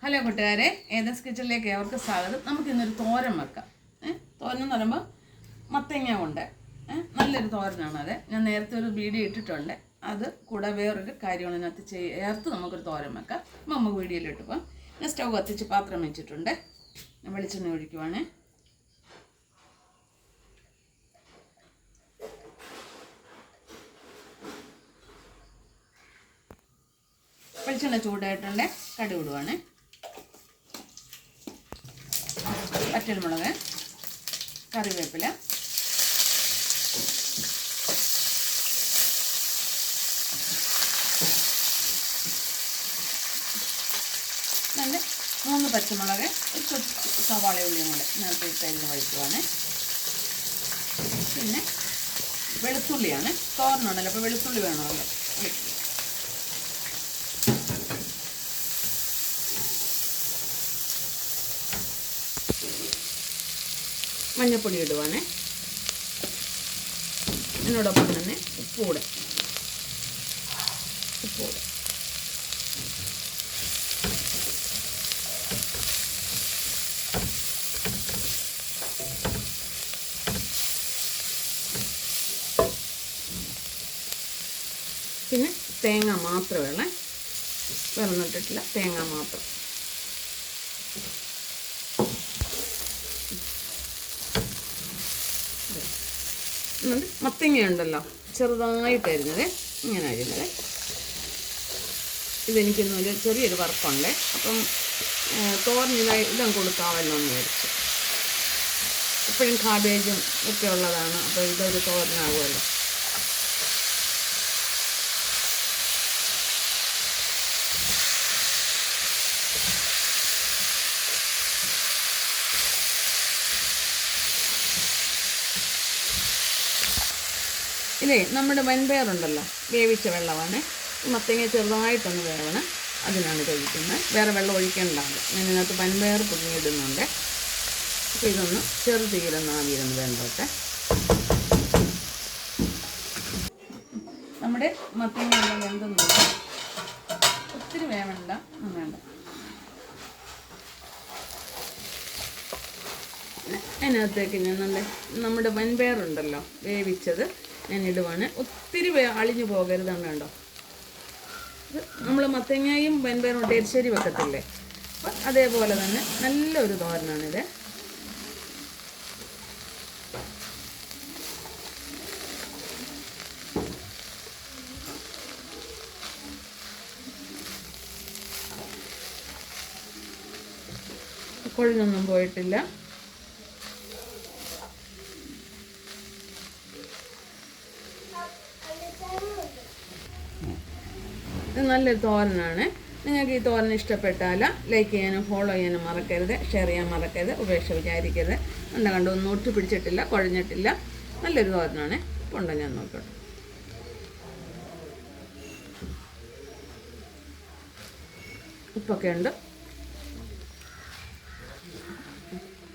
Hello കൂട്ടുകാരെ, ഏതസ് കിച്ചണിലേക്ക് അവർക്ക് സ്വാഗതം. നമുക്കിന്നൊരു തോരൻ വെക്കാം. തോരൻ എന്ന് പറയുമ്പോൾ മത്തങ്ങ കൊണ്ട് നല്ലൊരു തോരനാണ്. അത് ഞാൻ നേരത്തെ ഒരു വീഡിയോ ഇട്ടിട്ടുണ്ട്. അത് കൂടെ വേറൊരു കാര്യമാണ് ഇതിനകത്ത് ചേർത്ത് നമുക്കൊരു തോരൻ വെക്കാം. അപ്പം നമുക്ക് വീഡിയോയിലിട്ട് പോകാം. ഞാൻ സ്റ്റൗ കത്തിച്ച് പാത്രം വെച്ചിട്ടുണ്ട്. വെളിച്ചെണ്ണ ഒഴിക്കുവാണ്. വെളിച്ചെണ്ണ ചൂടായിട്ടുണ്ട്. കടുക് ഇടുവാണ്. വറ്റൽമുളക്, കറിവേപ്പില, നല്ല 3 പച്ചമുളക്, ഒരു കൊച്ചു സവാള ഉള്ളിയും കൂടെ നേരത്തെ ഇട്ടരിഞ്ഞ് വഴിക്കുവാണ്. പിന്നെ വെളുത്തുള്ളിയാണ്. തോരനുണ്ടല്ലോ, അപ്പോൾ വെളുത്തുള്ളി വേണമല്ലോ. മഞ്ഞപ്പൊടി ഇടുവാണ്. അതിനോടൊപ്പം തന്നെ ഉപ്പൂടെ. പിന്നെ തേങ്ങ മാത്രം വേണം, വേറൊന്നിട്ടിട്ടില്ല, തേങ്ങ മാത്രം. മത്തങ്ങ ഉണ്ടല്ലോ, ചെറുതായിട്ട് അരിഞ്ഞത്, ഇങ്ങനെ അരിഞ്ഞത്. ഇതെനിക്കൊന്നൊരു ചെറിയൊരു വർക്കുണ്ട്. അപ്പം തോരനിതാ കൊടുക്കാമല്ലോ എന്ന് വിചാരിച്ചു. എപ്പോഴും കാബേജും ഒക്കെ ഉള്ളതാണ്, അപ്പോൾ ഇതൊരു തോരനാകുമല്ലോ. ഇതേ നമ്മുടെ വൻപയറുണ്ടല്ലോ, വേവിച്ച വെള്ളമാണ്. മത്തങ്ങ ചെറുതായിട്ടൊന്ന് വേവണം, അതിനാണ് കഴിക്കുന്നത്. വേറെ വെള്ളം ഒഴിക്കേണ്ടതാണ്. ഞാൻ ഇതിനകത്ത് വൻപയർ പുഴുങ്ങിയിടുന്നുണ്ട്. അപ്പോൾ ഇതൊന്ന് ചെറുതീരൊന്ന് ആവിയിരുന്ന് വേണ്ടോട്ടെ. നമ്മുടെ മത്തങ്ങ എന്തെന്ന് ഒത്തിരി വേവണ്ട, വേണ്ട. അതിനകത്തേക്ക് ഞാൻ നമ്മുടെ വൻപയറുണ്ടല്ലോ വേവിച്ചത് ഞാൻ ഇടുവാണ്. ഒത്തിരി അളിഞ്ഞു പോകരുതാണ്. കണ്ടോ, ഇത് നമ്മൾ മത്തങ്ങയും വൻപയറും എരിശ്ശേരി വെക്കത്തില്ലേ, അപ്പം അതേപോലെ തന്നെ നല്ലൊരു തോരനാണിത്. കൊഴിഞ്ഞൊന്നും പോയിട്ടില്ല. ഇത് നല്ലൊരു തോരനാണ്. നിങ്ങൾക്ക് ഈ തോരൻ ഇഷ്ടപ്പെട്ടാൽ ലൈക്ക് ചെയ്യാനും ഫോളോ ചെയ്യാനും മറക്കരുത്, ഷെയർ ചെയ്യാൻ മറക്കരുത്, ഉപേക്ഷ വിചാരിക്കരുത്. കണ്ടോ, ഒന്നും ഒട്ടി പിടിച്ചിട്ടില്ല, കുഴഞ്ഞിട്ടില്ല. നല്ലൊരു തോരനാണ്. ഇപ്പോൾ ഉണ്ടോ ഞാൻ നോക്കട്ടെ. ഉപ്പൊക്കെ ഉണ്ട്.